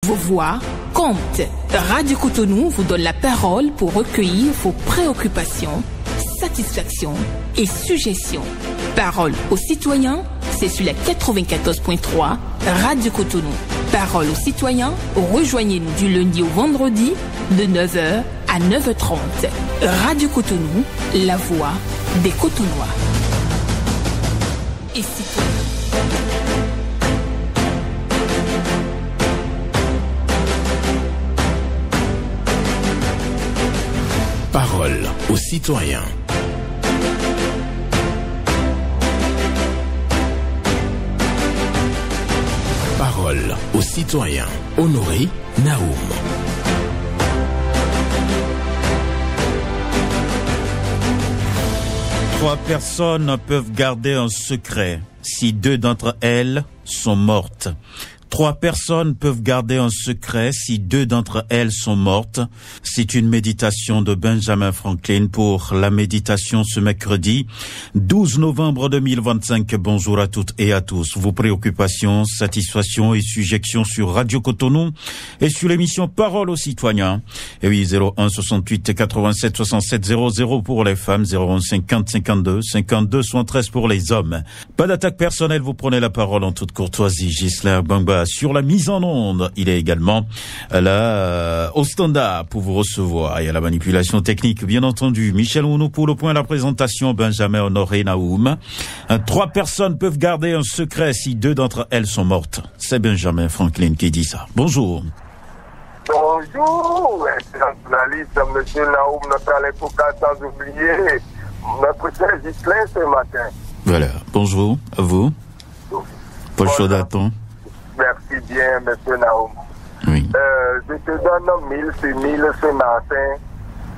Vos voix comptent. Radio Cotonou vous donne la parole pour recueillir vos préoccupations, satisfactions et suggestions. Parole aux citoyens, c'est sur la 94.3 Radio Cotonou. Parole aux citoyens, rejoignez-nous du lundi au vendredi de 9h à 9h30. Radio Cotonou, la voix des Cotonnois. Et citoyens. Parole aux citoyens. Parole aux citoyens. Honoré Naoum. Trois personnes peuvent garder un secret si deux d'entre elles sont mortes. Trois personnes peuvent garder un secret si deux d'entre elles sont mortes. C'est une méditation de Benjamin Franklin pour la méditation ce mercredi 12 novembre 2025. Bonjour à toutes et à tous. Vos préoccupations, satisfactions et suggestions sur Radio Cotonou et sur l'émission Parole aux citoyens. Et oui, 01 68 87 67 00 pour les femmes, 01 50 52 52 73 pour les hommes. Pas d'attaque personnelle, vous prenez la parole en toute courtoisie. Gisela Bamba sur la mise en onde. Il est également là au standard pour vous recevoir et à la manipulation technique, bien entendu. Michel Ounou pour le point de la présentation, Benjamin Honoré Naoum. Trois personnes peuvent garder un secret si deux d'entre elles sont mortes. C'est Benjamin Franklin qui dit ça. Bonjour. Bonjour, journaliste, monsieur Naoum, notre avocat, sans oublier notre cher Gislain ce matin. Voilà. Bonjour à vous. Paul Chaudaton. Merci bien, monsieur Naoum. Oui. Je te donne 1000 sur 1000 ce matin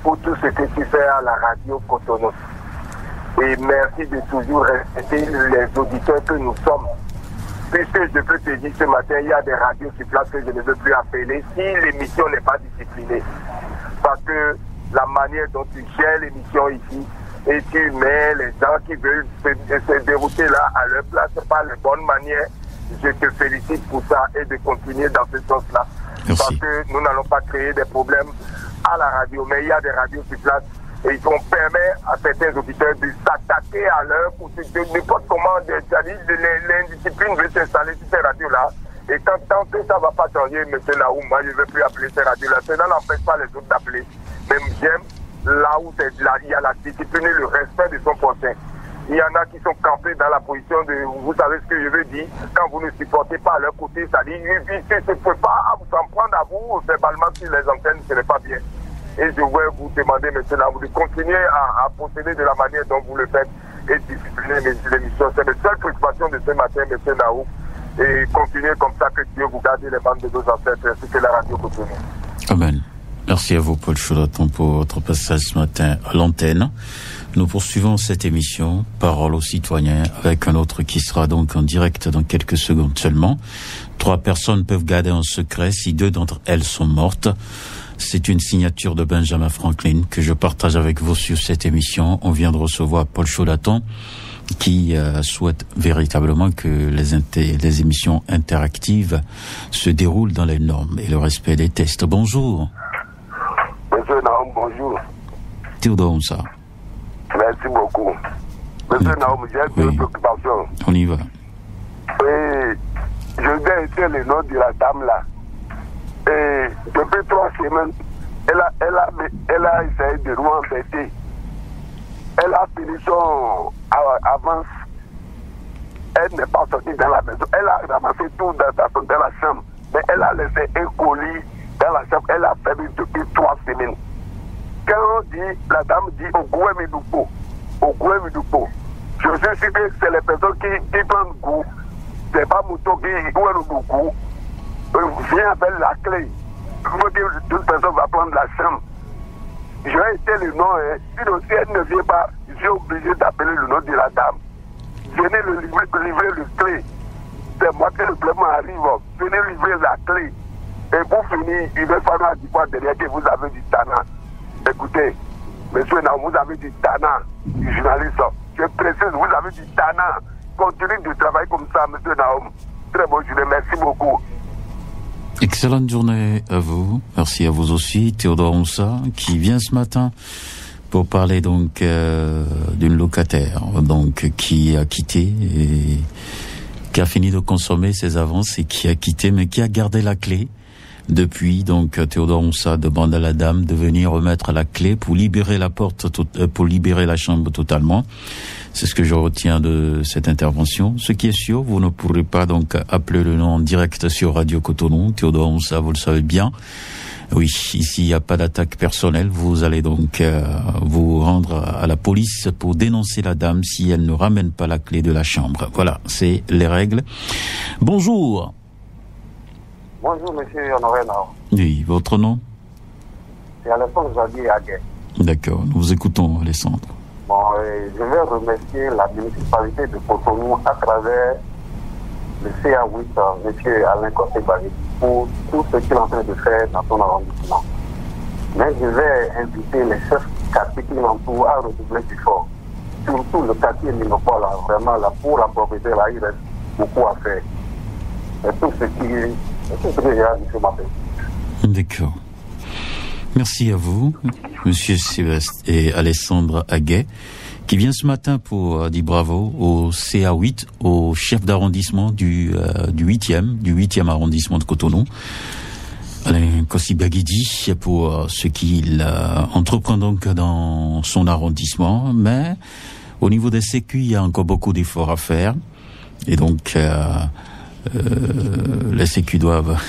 pour tout ce que tu fais à la radio Cotonou. Et merci de toujours respecter les auditeurs que nous sommes. Puisque je peux te dire ce matin, il y a des radios sur place que je ne veux plus appeler si l'émission n'est pas disciplinée. Parce que la manière dont tu gères l'émission ici, et tu mets les gens qui veulent se dérouter là à leur place, c'est pas la bonne manière. Je te félicite pour ça et de continuer dans ce sens-là. Merci. Parce que nous n'allons pas créer des problèmes à la radio, mais il y a des radios sur place et on permet à certains auditeurs de s'attaquer à l'heure pour n'importe comment, l'indiscipline veut s'installer sur ces radios-là. Et tant que ça ne va pas changer, monsieur Naoum, moi je ne veux plus appeler ces radios-là. Cela n'empêche pas les autres d'appeler. Même j'aime là où il y a la discipline et le respect de son prochain. Il y en a qui sont campés dans la position de, vous savez ce que je veux dire, quand vous ne supportez pas à leur côté, ça dit, je ne peux pas vous en prendre à vous, verbalement sur les antennes, ce n'est pas bien. Et je voulais vous demander maintenant de continuer à procéder de la manière dont vous le faites et discipliner l'émission. C'est la seule préoccupation de ce matin, M. Naoum. Et continuez comme ça, que Dieu vous garde les membres de vos ancêtres, ainsi que la radio continue. Amen. Merci à vous, Paul Chaudaton, pour votre passage ce matin à l'antenne. Nous poursuivons cette émission, Parole aux citoyens, avec un autre qui sera donc en direct dans quelques secondes seulement. Trois personnes peuvent garder un secret si deux d'entre elles sont mortes. C'est une signature de Benjamin Franklin que je partage avec vous sur cette émission. On vient de recevoir Paul Chaudaton qui souhaite véritablement que les émissions interactives se déroulent dans les normes et le respect des tests. Bonjour. Monsieur Naoum, bonjour. Théodore, ça. Merci beaucoup. Monsieur Naoum, j'ai une préoccupation. On y va. Et je vais essayer le nom de la dame là. Et depuis 3 semaines, elle a essayé de nous embêter. Elle a fini son avance. Elle n'est pas sortie dans la maison. Elle a ramassé tout dans la chambre. Mais elle a laissé un colis dans la chambre. Elle a fermé depuis 3 semaines. Quand on dit, la dame dit au Gouemidupo, je suis sûr que c'est les personnes qui prennent goût. C'est pas Mouto qui goût. Viens avec la clé. Faut que toute personne va prendre la chambre. Je vais essayer le nom. Sinon, si elle ne vient pas, je suis obligé d'appeler le nom de la dame. Venez le livrer le clé. C'est moi que le problème arrive. Venez livrer la clé. Et pour finir, il va falloir dire quoi derrière que vous avez du talent. Écoutez, monsieur Naoum, vous avez du talent, du journaliste. Je précise, vous avez du talent. Continuez de travailler comme ça, monsieur Naoum. Très bonne journée, merci beaucoup. Excellente journée à vous. Merci à vous aussi, Théodore Onsa, qui vient ce matin pour parler donc d'une locataire donc qui a quitté et qui a fini de consommer ses avances et qui a quitté, mais qui a gardé la clé. Depuis, donc, Théodore Onsa demande à la dame de venir remettre la clé pour libérer la porte, pour libérer la chambre totalement. C'est ce que je retiens de cette intervention. Ce qui est sûr, vous ne pourrez pas donc appeler le nom en direct sur Radio Cotonou. Théodore Onsa, vous le savez bien. Oui, ici, il n'y a pas d'attaque personnelle. Vous allez donc vous rendre à la police pour dénoncer la dame si elle ne ramène pas la clé de la chambre. Voilà, c'est les règles. Bonjour. Bonjour, monsieur Honoré Nao. Oui, votre nom? C'est Alessandre Zabi Aguet. D'accord, nous vous écoutons, Alessandre. Bon, je vais remercier la municipalité de Cotonou à travers le CA8, monsieur Alain Kossé-Barry, pour tout ce qu'il est en train de faire dans son arrondissement. Mais je vais inviter les chefs quartiers qui l'entourent à redoubler d'efforts. Surtout le quartier Minopole, là, vraiment, là, pour la propriété, là, il reste beaucoup à faire. Et tout ce que j'ai à dire ce matin. D'accord. Merci à vous, monsieur Sébastien et Alessandre Aguet, qui vient ce matin pour dire bravo au CA8, au chef d'arrondissement du 8e arrondissement de Cotonou, Alain Kossé-Barry, pour ce qu'il entreprend donc dans son arrondissement. Mais au niveau des sécu, il y a encore beaucoup d'efforts à faire. Et donc, les sécu doivent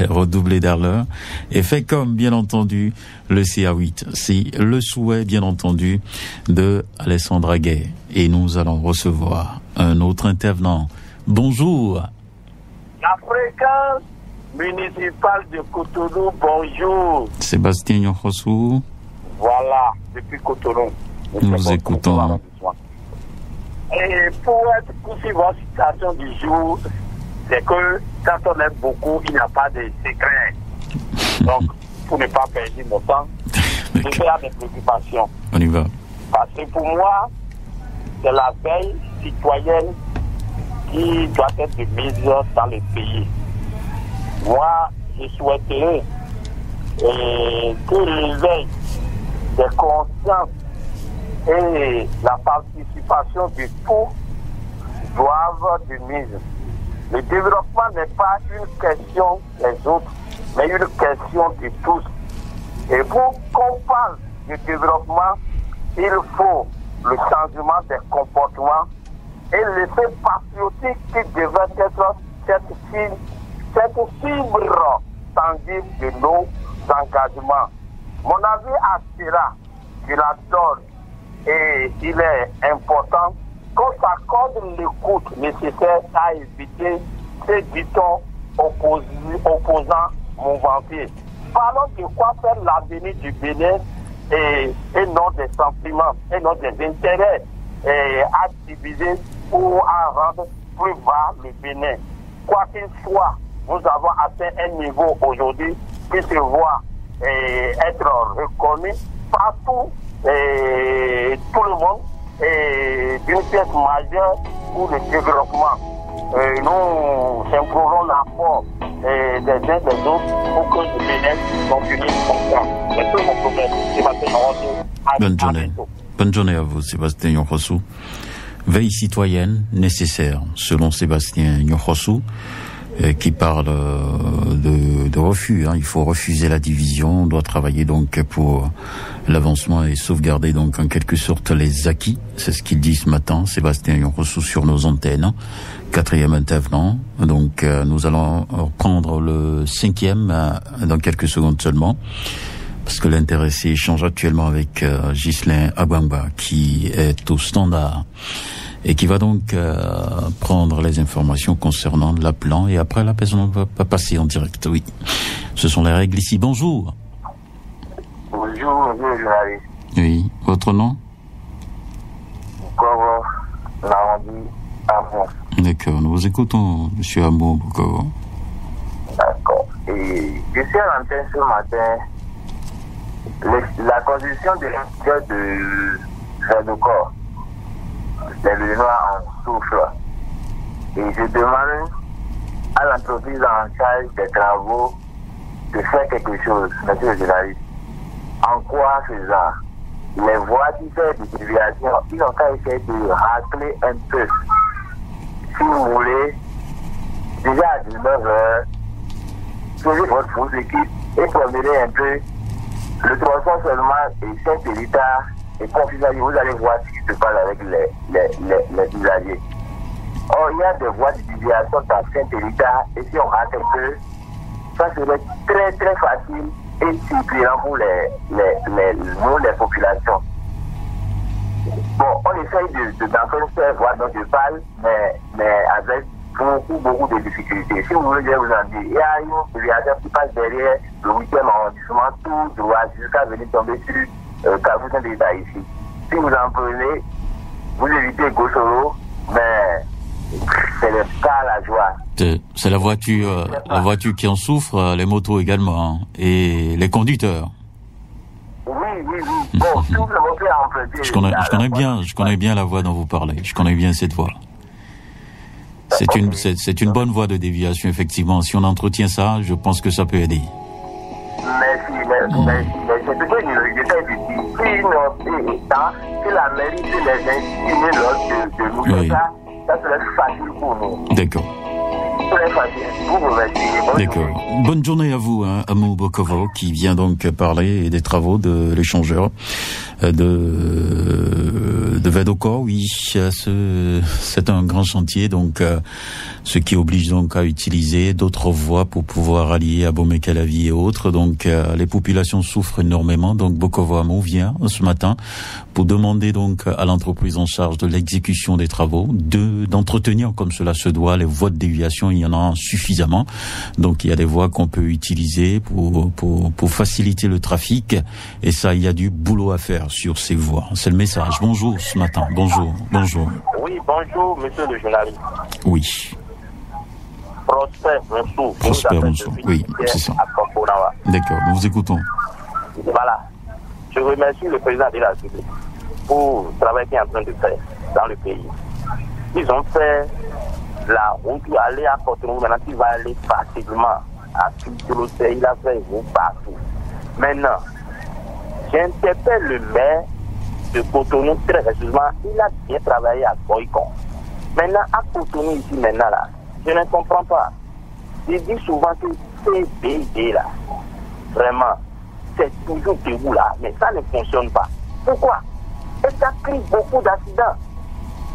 redoubler d'ardeur et fait comme, bien entendu, le CA8. C'est le souhait, bien entendu, de Alessandre Aguet. Et nous allons recevoir un autre intervenant. Bonjour. La fréquence municipale de Cotonou, bonjour. Sébastien Nyokhosou. Voilà, depuis Cotonou. Nous vous écoutons. Et pour suivre votre citation du jour, c'est que quand on aime beaucoup, il n'y a pas de secret. Donc, pour ne pas perdre mon temps, je fais à mes préoccupations. On y va. Parce que pour moi, c'est la veille citoyenne qui doit être mise dans le pays. Moi, je souhaiterais que l'éveil des consciences et la participation de tous doivent de mise. Le développement n'est pas une question des autres, mais une question de tous. Et pour qu'on parle de développement, il faut le changement des comportements et l'effet patriotique qui devait être cette fibre tangible de nos engagements. Mon avis à cela, je l'adore et il est important qu'on s'accorde l'écoute nécessaire à éviter ces ditons opposants mouvantés. Parlons de quoi faire l'avenir du Bénin et non des sentiments, et non des intérêts à diviser ou à rendre plus bas le Bénin. Quoi qu'il soit, nous avons atteint un niveau aujourd'hui qui se voit être reconnu partout et tout le monde et d'une pièce majeure pour le développement. Nous implorons l'apport des uns des autres pour que le Bénin continue comme ça. C'est tout mon problème. Bonne journée. Bonne journée à vous, Sébastien Nyokhosou. Veille citoyenne nécessaire, selon Sébastien Nyokhosou, qui parle de refus. Il faut refuser la division. On doit travailler donc pour l'avancement et sauvegarder donc en quelque sorte les acquis. C'est ce qu'il dit ce matin, Sébastien Nyokhosou, sur nos antennes. 4e intervenant. Donc nous allons reprendre le 5e dans quelques secondes seulement, parce que l'intéressé échange actuellement avec Ghislain Abouanga, qui est au standard et qui va donc prendre les informations concernant l'appelant, et après la personne va passer en direct. Oui, ce sont les règles ici. Bonjour. Bonjour, Gilles. Oui, votre nom? Bukovo, Narandi, Amo. D'accord, nous vous écoutons, monsieur Amo Bukovo. D'accord. Et je suis à l'antenne ce matin. La condition de l'intérieur de corps, c'est le noir en souffle. Et je demande à l'entreprise en charge des travaux de faire quelque chose, monsieur le journaliste. En quoi faisant? Les voies qui font des déviations, ils ont qu'à essayer de racler un peu. Si vous voulez, déjà à 19h, trouvez votre fausse équipe et promenez un peu le tronçon seulement et Saint-Élita et Confisage. Vous allez voir ce qui se passe avec les usagers. Or, il y a des voies de déviation dans Saint-Élita et si on rate un peu, ça serait très très facile et suppliant pour les populations. Bon, on essaye d'en faire cette voie dont je parle, mais avec beaucoup de difficultés. Si vous voulez, je vais vous en dire, il y a une déviation qui passe derrière le 8e arrondissement, tout droit, jusqu'à venir tomber sur Kabou Saint-Élita ici. Si vous en prenez, vous évitez Gossoro, mais c'est pas la joie. C'est la voiture qui en souffre, les motos également, hein, et les conducteurs. Oui. Bon, tout le monde peut emprunter. Je connais bien la voie dont vous parlez. Je connais bien cette voie. C'est une bonne voie de déviation, effectivement. Si on entretient ça, je pense que ça peut aider. Merci. C'est ce que j'essaie de dire. Si la mairie, si les instituts de nous, oui. Ça serait facile pour nous. D'accord. Très facile. Vous remerciez. D'accord. Bonne journée à vous, hein, Amou Bokovo, qui vient donc parler des travaux de l'échangeur de Vedoko. Oui, c'est un grand chantier, donc ce qui oblige donc à utiliser d'autres voies pour pouvoir allier à Bomekalavi et autres. Donc les populations souffrent énormément. Donc Bokovo Amou vient ce matin pour demander donc à l'entreprise en charge de l'exécution des travaux d'entretenir comme cela se doit les voies de déviation. Il y en a suffisamment. Donc il y a des voies qu'on peut utiliser pour faciliter le trafic. Et ça, il y a du boulot à faire sur ces voies. C'est le message. Bonjour ce matin. Bonjour. Oui, bonjour, monsieur le journaliste. Oui. Prosper Monsou. Oui, c'est ça. D'accord, nous vous écoutons. Voilà. Je remercie le président de la République pour le travail qu'il est en train de faire dans le pays. Ils ont fait la route pour aller à Cotonou. Maintenant, il va aller facilement à Culture. Il a fait une route partout. Maintenant, j'interpelle le maire de Cotonou très récemment. Il a bien travaillé à Boycon. Maintenant, à Cotonou, ici, maintenant, là, je ne comprends pas. Je dis souvent que CBD, là, vraiment, c'est toujours debout, là, mais ça ne fonctionne pas. Pourquoi? Et ça crée beaucoup d'accidents.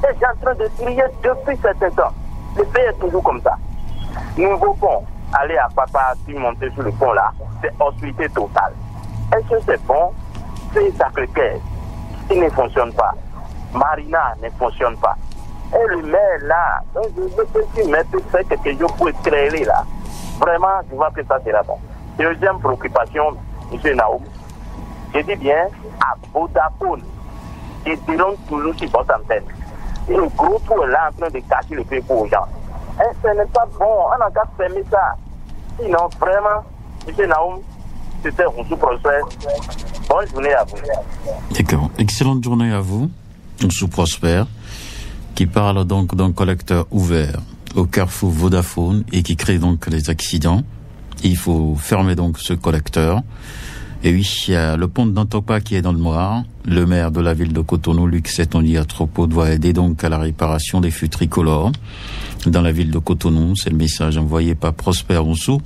Et j'ai en train de crier depuis certain temps. Le pays est toujours comme ça. Nouveau pont, aller à Papa, puis monter sur le pont, là, c'est hostilité totale. Est-ce que c'est bon? C'est Sacré-Cœur qui ne fonctionne pas. Marina ne fonctionne pas. Et le maire là, donc je veux que si le maire peut faire quelque chose pour éclairer là, vraiment, je vois que ça sera bon. Deuxième préoccupation, M. Naoum, je dis bien à Vodafone, et diront toujours sur votre antenne. Et le gros trou est là en train de cacher le feu aux gens. Et ce n'est pas bon, on a qu'à fermer ça. Sinon, vraiment, M. Naoum, c'était Roussou Prosper. Bonne journée à vous. D'accord. Excellente journée à vous, Roussou Prosper, qui parle donc d'un collecteur ouvert au carrefour Vodafone et qui crée donc des accidents. Et il faut fermer donc ce collecteur. Et oui, il y a le pont de Nantopa qui est dans le noir. Le maire de la ville de Cotonou, Luc Setoni Atropo, doit aider donc à la réparation des feux tricolores dans la ville de Cotonou. C'est le message envoyé par Prosper Roussou.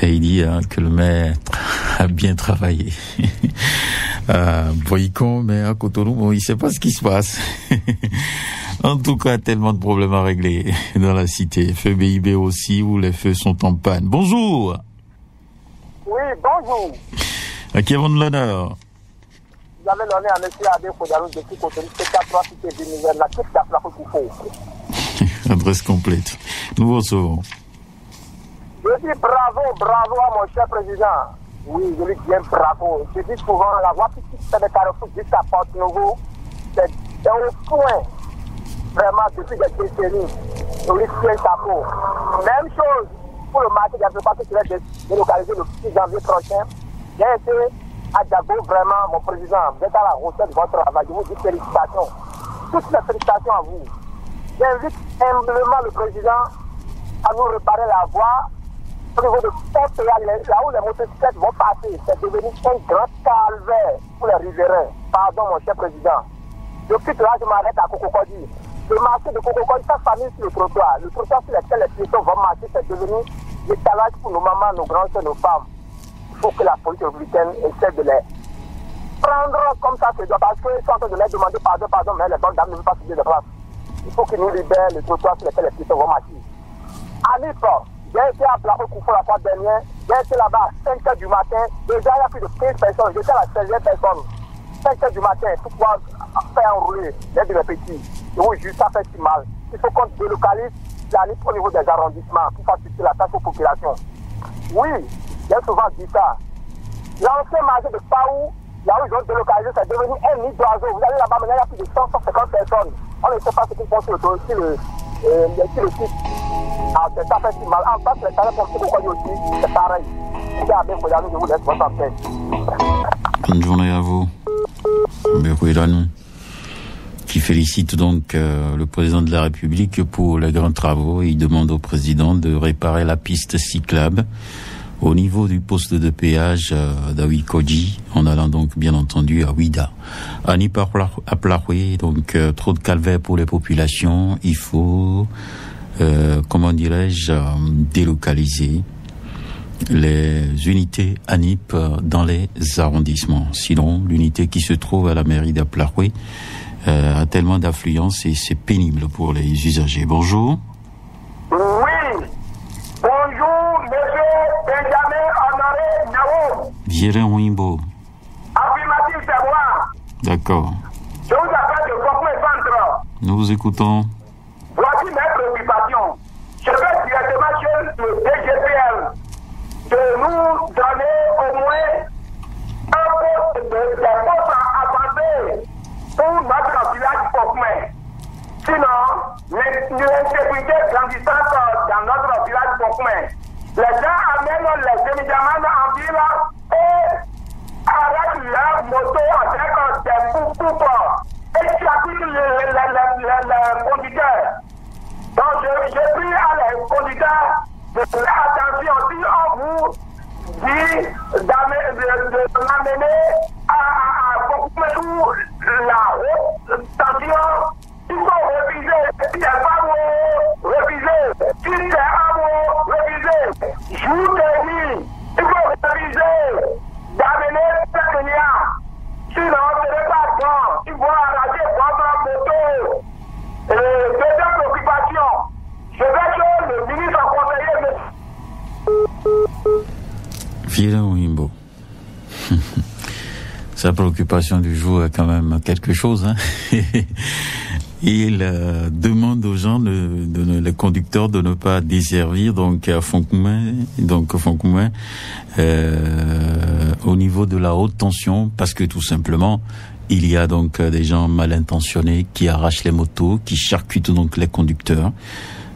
Et il dit que le maire a bien travaillé. Boycon, mais à Cotonou, bon, il sait pas ce qui se passe. En tout cas, tellement de problèmes à régler dans la cité. Feu BIB aussi, où les feux sont en panne. Bonjour. Oui, bonjour. À qui avons l'honneur? Vous avez l'honneur à M. Adé Fodalou depuis Cotonou, C4 Cité du Niger, la toute la plaque qu'il faut. Adresse complète. Nous vous recevons. Je dis bravo à mon cher président. Oui, je lui dis bien bravo. Je dis souvent, la voie qui fait des carrefours jusqu'à Porte-Nouveau, c'est au point, vraiment, depuis des décennies. On lui tient sa peau. Même chose pour le marché d'Abreport qui serait délocalisé le 6 janvier prochain. J'ai été à Diago, vraiment, mon président. Vous êtes à la hauteur de votre travail. Je vous dis félicitations. Toutes les félicitations à vous. J'invite humblement le président à nous réparer la voie au niveau de Pont-Péal, là où les motocyclettes vont passer. C'est devenu un grand calvaire pour les riverains. Pardon, mon cher président. Depuis que là, je m'arrête à Kokokodi. Le marché de Kokokodi, chaque famille sur le trottoir. Le trottoir sur lequel les piétons vont marcher, c'est devenu l'étalage pour nos mamans, nos grands soeurs, nos femmes. Il faut que la police républicaine essaie de les prendre comme ça se doit, parce qu'ils sont en train de leur demander pardon, mais les bonnes dames ne veulent pas subir de place. Il faut qu'ils nous libèrent le trottoir sur lequel les piétons vont marcher. Anip, j'ai été à Plateau Koufou la fois dernière, j'ai été là-bas à 5h du matin, déjà il y a plus de 15 personnes, j'étais à la 16e personne. 5h du matin, pour pouvoir faire enrouler les deux petits. Et oui, juste ça fait si mal. Il faut qu'on délocalise l'ANIP au niveau des arrondissements pour faciliter la tâche aux populations. Oui, j'ai souvent dit ça. L'ancien marché de Paou, là où ils ont délocalisé, c'est devenu un nid d'oiseaux. Vous allez là-bas, maintenant il y a plus de 150 personnes. On ne sait pas ce qu'ils font sur le site. Ah, ça fait si mal. En face, les tarifs comme Kokokodi aussi, c'est pareil. Vous avez bien regardé, je vous laisse votre antenne. Bonne journée à vous. Berouilanou, qui félicite donc le président de la République pour les grands travaux. Il demande au président de réparer la piste cyclable au niveau du poste de péage d'Awikoji, en allant donc bien entendu à Ouida. Ani Aplaroué, donc trop de calvaire pour les populations. Il faut, délocaliser les unités ANIP dans les arrondissements. Sinon, l'unité qui se trouve à la mairie d'Aplaroué a tellement d'affluence et c'est pénible pour les usagers. Bonjour. Oui. Bonjour, monsieur Benjamin Honoré Naou. Viren Wimbo. Affirmatif, c'est moi. D'accord. Je vous appelle de Coco et Centre. Nous vous écoutons. Voici mes préoccupations. Je vais directement chez le DGPL de nous donner au moins un poste des postes à avancer pour notre village Pokmé. Sinon, l'insécurité grandissante dans notre village Pokmé. Les gens amènent les médicaments en ville et arrêtent leur moto avec des poupes et chapitrent les conducteurs. Donc, je prie à les conducteurs de faire attention. Si on vous dit de m'amener à Pokmé la haute tension, il faut refuser. Si c'est pas vous, refusez. Si c'est à vous, refusez. Je vous dis, il faut refuser d'amener ce client. Sinon, ce n'est pas bon. Il faut arracher votre moto. Deuxième préoccupation, je vais que le ministre conseiller. Viren Wimbo. Sa préoccupation du jour est quand même quelque chose. Hein. Il demande aux gens, les conducteurs, de ne pas desservir donc à Foncoumin, au niveau de la haute tension, parce que tout simplement il y a donc des gens mal intentionnés qui arrachent les motos, qui charcutent donc les conducteurs.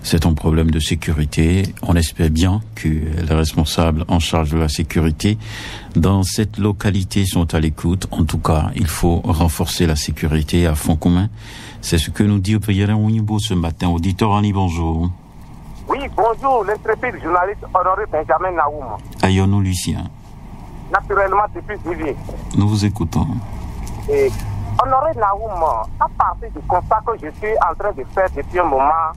C'est un problème de sécurité. On espère bien que les responsables en charge de la sécurité dans cette localité sont à l'écoute. En tout cas, il faut renforcer la sécurité à Foncoumin. C'est ce que nous dit Viren Wimbo ce matin. Auditeur Annie, bonjour. Oui, bonjour, l'intrépide journaliste Honoré Benjamin Naoum. Ayonou Lucien. Naturellement, depuis Vivier. Nous vous écoutons. Et Honoré Naoum, à partir du constat que je suis en train de faire depuis un moment,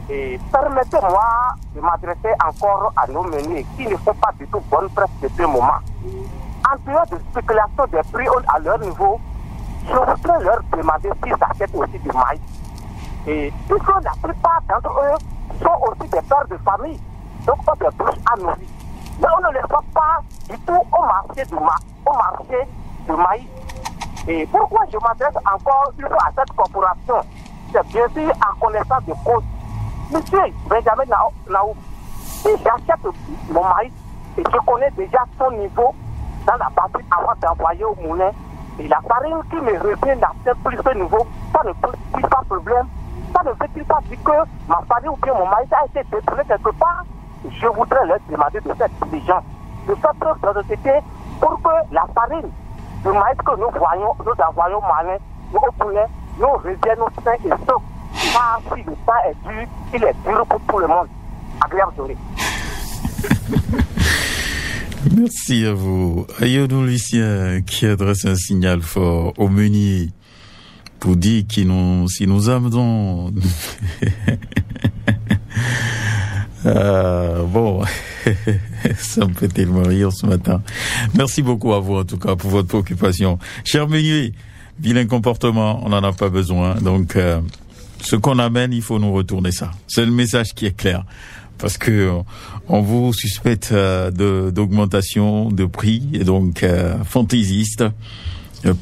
et permettez-moi de m'adresser encore à nos meuniers qui ne font pas du tout bonne presse depuis un moment. En dehors de spéculation des prix à leur niveau, je voudrais leur demander s'ils achètent aussi du maïs. Et puisque la plupart d'entre eux sont aussi des pères de famille, donc ont des bouches à nourrir. Mais on ne les voit pas du tout au marché du maïs. Et pourquoi je m'adresse encore une fois à cette corporation? C'est bien sûr en connaissance de cause. Monsieur Benjamin Naoum, si j'achète mon maïs et je connais déjà son niveau dans la partie avant d'envoyer au moulin, et la farine qui me revient n'atteint plus ce niveau, ça ne pose pas de problème. Ça ne veut-il pas dire que ma farine ou bien mon maïs a été détourné quelque part? Je voudrais leur demander de cette diligence, de faire preuve de société pour que la farine du maïs que nous envoyons malin, au poulet, nous reviennent sains et saufs. Car si le temps est dur, il est dur pour tout le monde. Agréable journée. Merci à vous. Ayonou Lucien qui adresse un signal fort au meunier pour dire si nous amenons... bon, ça me fait tellement rire ce matin. Merci beaucoup à vous en tout cas pour votre préoccupation. Cher meunier, vilain comportement, on n'en a pas besoin. Donc, ce qu'on amène, il faut nous retourner ça. C'est le message qui est clair. Parce que on vous suspecte d'augmentation de prix et donc fantaisiste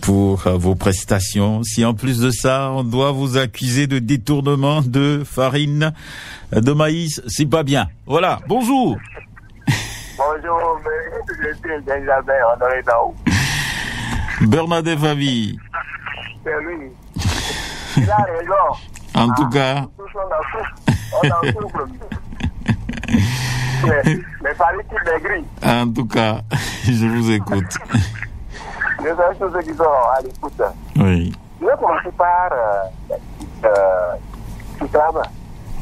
pour vos prestations. Si en plus de ça, on doit vous accuser de détournement de farine de maïs, c'est pas bien. Voilà, bonjour. Bonjour, je suis Benjamin Honoré Naou. Bernadette Fabi. C'est lui. Il a raison. En tout cas... On en souffre. Mais fallait qu'il maigrit. En tout cas, je vous écoute. Je sais tous ceux qui sont à l'écoute. Oui. Je vais commencer par Kitab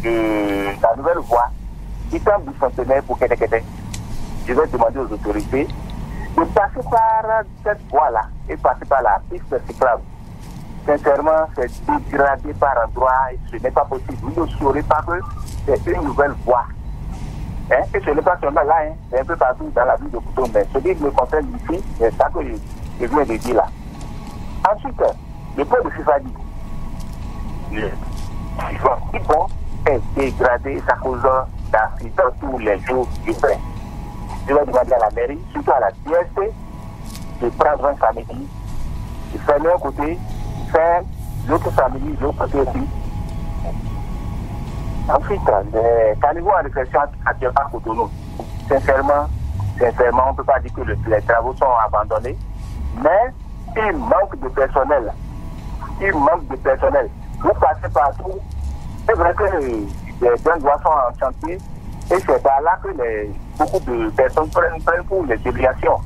de la nouvelle voie. Kitab bicentenaire pour Kété. Je vais demander aux autorités de passer par cette voie-là et passer par la piste cyclable. Sincèrement, c'est dégradé par endroit et ce n'est pas possible. Vous ne saurez pas que c'est une nouvelle voie. Et ce n'est pas seulement là, c'est un peu partout dans la ville de Cotonou. Mais ce qui me concerne ici, c'est ça que je viens de dire là. Ensuite, le pont de Fifadi. Le pont est dégradé, ça cause d'accidents tous les jours du train. Je vais demander à la mairie, surtout à la DST, de prendre un samedi, de fermer un côté, faire l'autre samedi, l'autre côté aussi. Ensuite, les caniveaux en réflexion actuellement à Cotonou. Sincèrement, on ne peut pas dire que les travaux sont abandonnés, mais il manque de personnel. Vous passez partout. C'est vrai que les jeunes doigts sont en chantier et c'est par là que beaucoup de personnes prennent pour les déviations.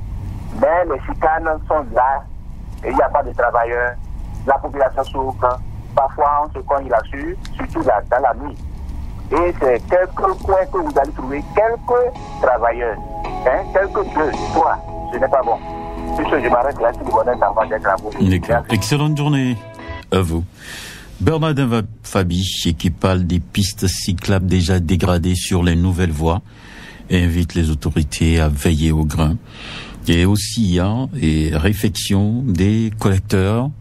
Mais les chicanes sont là et il n'y a pas de travailleurs. La population souffre. Parfois, on se cogne là-dessus, surtout dans la nuit. Et c'est quelques coins que vous allez trouver, quelques travailleurs, quelques 2, 3, ce n'est pas bon. Puisque je m'arrête là, si vous voulez avoir des travaux. D'accord. Excellente journée à vous. Bernadette Fabi, qui parle des pistes cyclables déjà dégradées sur les nouvelles voies, et invite les autorités à veiller au grain. Et aussi, réfection des collecteurs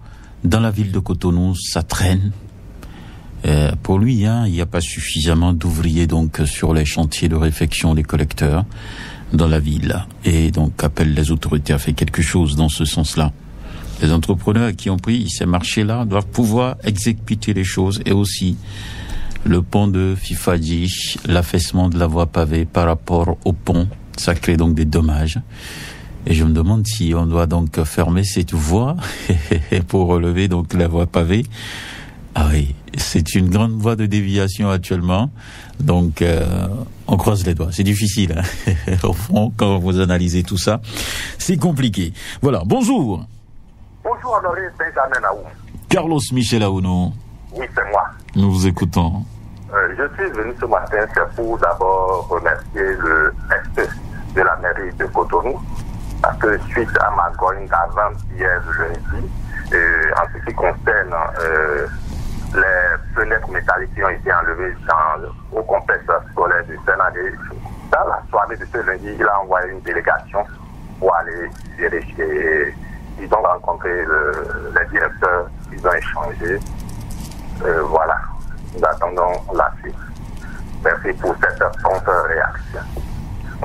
dans la ville de Cotonou, ça traîne. Pour lui, il n'y a pas suffisamment d'ouvriers donc sur les chantiers de réfection des collecteurs dans la ville, et donc appelle les autorités à faire quelque chose dans ce sens-là. Les entrepreneurs qui ont pris ces marchés-là doivent pouvoir exécuter les choses, et aussi le pont de Fifadi, l'affaissement de la voie pavée par rapport au pont, ça crée donc des dommages. Et je me demande si on doit donc fermer cette voie pour relever donc la voie pavée. Ah oui, c'est une grande voie de déviation actuellement, donc on croise les doigts. C'est difficile, au fond, quand vous analysez tout ça, c'est compliqué. Voilà, bonjour. Bonjour Honoré Benjamin Naou. Carlos Michel Aouno. Oui, c'est moi. Nous vous écoutons. Je suis venu ce matin, c'est pour d'abord remercier le ST de la mairie de Cotonou, parce que suite à ma grogne d'avant-hier lundi, en ce qui concerne les fenêtres métalliques qui ont été enlevées au complexe scolaire du Sénat, dans la soirée de ce lundi, il a envoyé une délégation pour aller vérifier. Ils ont rencontré les directeurs, ils ont échangé. Voilà, nous attendons la suite. Merci pour cette prompte réaction.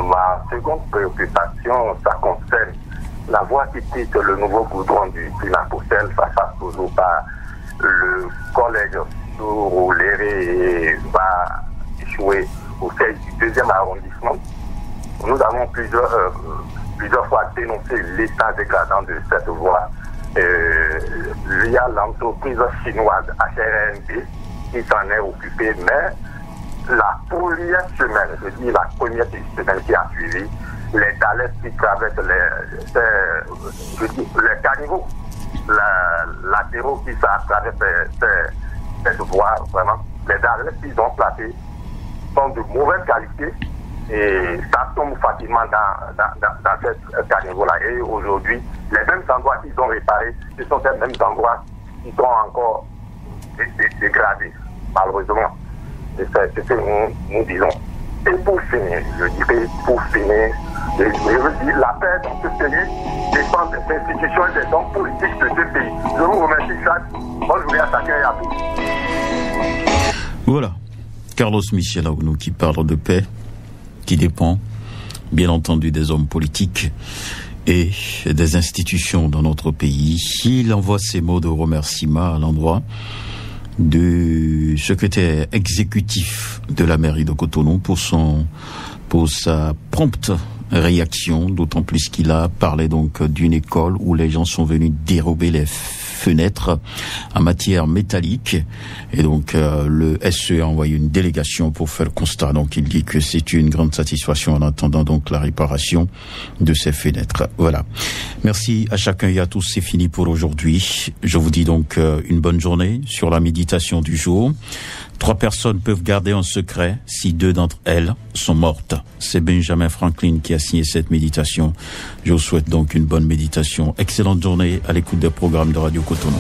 Ma seconde préoccupation, ça concerne la voie qui quitte le nouveau goudron du Pinapoussel, ça passe toujours par le collège où l'éré va échouer au siège du 2e arrondissement. Nous avons plusieurs fois dénoncé l'état dégradant de cette voie. Il y a l'entreprise chinoise HRNB qui s'en est occupée, mais la première semaine, je dis la première semaine qui a suivi, les dalets qui traversent les caniveaux latéraux qui traversent cette voie, vraiment, les dalets qu'ils ont placés sont de mauvaise qualité et ça tombe facilement dans cette caniveau-là. Et aujourd'hui, les mêmes endroits qu'ils ont réparés, ce sont ces mêmes endroits qui sont encore dégradés, malheureusement. C'est ce que nous disons. Et pour finir, je dirais, je veux dire, la paix dans ce pays dépend des institutions et des hommes politiques de ce pays. Je vous remercie, Jacques. Bonne journée à chacun et à tous. Voilà. Carlos Michel Aounou qui parle de paix, qui dépend, bien entendu, des hommes politiques et des institutions dans notre pays. Il envoie ses mots de remerciement à l'endroit du secrétaire exécutif de la mairie de Cotonou pour sa prompte réaction, d'autant plus qu'il a parlé donc d'une école où les gens sont venus dérober les fenêtres en matière métallique et donc le SE a envoyé une délégation pour faire le constat. Donc il dit que c'est une grande satisfaction en attendant donc la réparation de ces fenêtres. Voilà. Merci à chacun et à tous. C'est fini pour aujourd'hui. Je vous dis donc une bonne journée sur la méditation du jour. 3 personnes peuvent garder un secret si 2 d'entre elles sont mortes. C'est Benjamin Franklin qui a signé cette méditation. Je vous souhaite donc une bonne méditation. Excellente journée à l'écoute des programmes de Radio Cotonou.